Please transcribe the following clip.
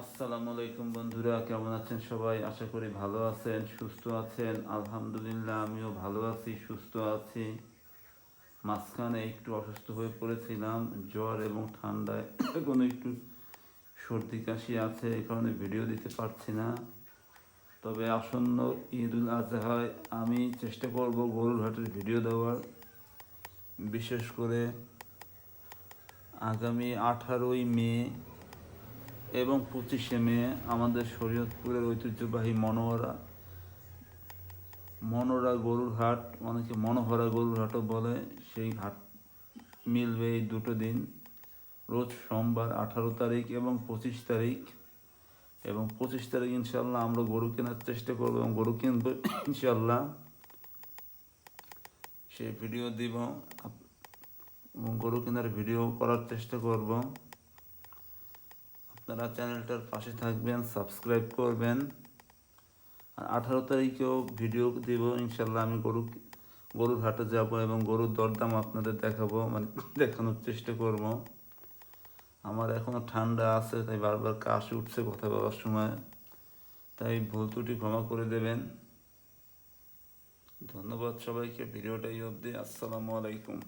আসসালামু আলাইকুম বন্ধুরা, কেমন আছেন সবাই? আশা করি ভালো আছেন, সুস্থ আছেন। আলহামদুলিল্লাহ, আমিও ভালো আছি, সুস্থ আছি। মাঝখানে একটু অসুস্থ হয়ে পড়েছিলাম, জ্বর এবং ঠান্ডায় এখন একটু সর্দি কাশি আছে, এই কারণে ভিডিও দিতে পারছি না। তবে আসন্ন ঈদ উল আজহায় আমি চেষ্টা করব গরুর হাটের ভিডিও দেওয়ার। বিশেষ করে আগামী 18ই মে এবং 25শে মে আমাদের শরীয়তপুরের ঐতিহ্যবাহী মনোরা গরুর হাট, অনেকে মনোহরা গরুর হাটও বলে, সেই হাট মিলবে এই দুটো দিন, রোজ সোমবার 18 তারিখ এবং 25 তারিখ। এবং 25 তারিখ ইনশাল্লাহ আমরা গরু কেনার চেষ্টা করবো এবং গরু কিনব ইনশাল্লাহ, সেই ভিডিও দিব এবং গরু কেনার ভিডিও করার চেষ্টা করব। আপনারা চ্যানেলটার পাশে থাকবেন, সাবস্ক্রাইব করবেন। আর 18 তারিখেও ভিডিও দিব ইনশাল্লাহ। আমি গরুর হাটে যাব এবং গরুর দরদাম আপনাদের দেখাবো, দেখানোর চেষ্টা করব। আমার এখনও ঠান্ডা আছে, তাই বারবার কাশ উঠছে কথা বলার সময়, তাই ভুল ত্রুটি ক্ষমা করে দেবেন। ধন্যবাদ সবাইকে, ভিডিওটা এই অবধি। আসসালামু আলাইকুম।